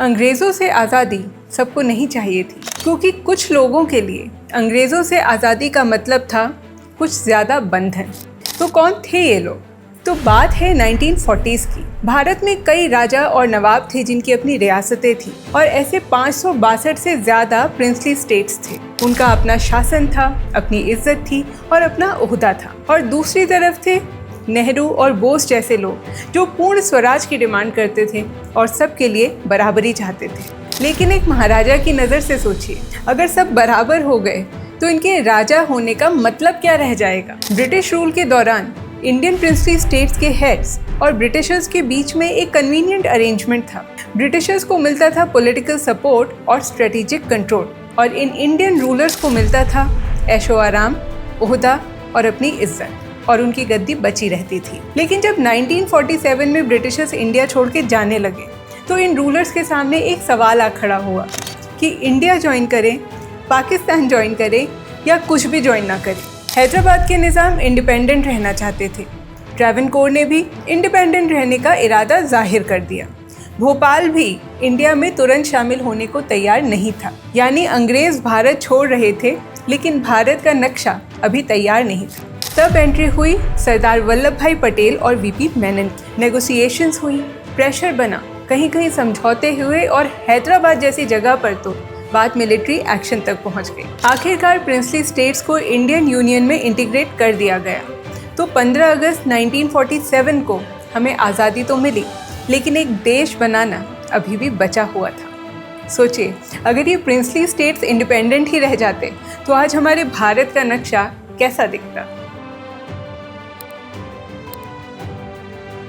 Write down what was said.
अंग्रेज़ों से आज़ादी सबको नहीं चाहिए थी, क्योंकि कुछ लोगों के लिए अंग्रेज़ों से आज़ादी का मतलब था कुछ ज़्यादा बंधन। तो कौन थे ये लोग? तो बात है 1940s की। भारत में कई राजा और नवाब थे जिनकी अपनी रियासतें थी और ऐसे 562 से ज़्यादा प्रिंसली स्टेट्स थे। उनका अपना शासन था, अपनी इज्जत थी और अपना ओहदा था। और दूसरी तरफ थे नेहरू और बोस जैसे लोग जो पूर्ण स्वराज की डिमांड करते थे और सबके लिए बराबरी चाहते थे। लेकिन एक महाराजा की नज़र से सोचिए, अगर सब बराबर हो गए तो इनके राजा होने का मतलब क्या रह जाएगा? ब्रिटिश रूल के दौरान इंडियन प्रिंसली स्टेट्स के हेड्स और ब्रिटिशर्स के बीच में एक कन्वीनियंट अरेंजमेंट था। ब्रिटिशर्स को मिलता था पॉलिटिकल सपोर्ट और स्ट्रेटेजिक कंट्रोल, और इन इंडियन रूलर्स को मिलता था ऐशो आराम, ओहदा और अपनी इज्जत, और उनकी गद्दी बची रहती थी। लेकिन जब 1947 में ब्रिटिशर्स इंडिया छोड़ के जाने लगे तो इन रूलर्स के सामने एक सवाल आ खड़ा हुआ कि इंडिया ज्वाइन करें, पाकिस्तान ज्वाइन करें या कुछ भी ज्वाइन ना करें। हैदराबाद के निज़ाम इंडिपेंडेंट रहना चाहते थे। ट्रैवनकोर ने भी इंडिपेंडेंट रहने का इरादा जाहिर कर दिया। भोपाल भी इंडिया में तुरंत शामिल होने को तैयार नहीं था। यानी अंग्रेज़ भारत छोड़ रहे थे, लेकिन भारत का नक्शा अभी तैयार नहीं था। तब एंट्री हुई सरदार वल्लभ भाई पटेल और वीपी मेनन की। नेगोशिएशंस हुई, प्रेशर बना, कहीं कहीं समझौते हुए और हैदराबाद जैसी जगह पर तो बात मिलिट्री एक्शन तक पहुंच गई। आखिरकार प्रिंसली स्टेट्स को इंडियन यूनियन में इंटीग्रेट कर दिया गया। तो 15 अगस्त 1947 को हमें आज़ादी तो मिली, लेकिन एक देश बनाना अभी भी बचा हुआ था। सोचिए, अगर ये प्रिंसली स्टेट्स इंडिपेंडेंट ही रह जाते तो आज हमारे भारत का नक्शा कैसा दिखता।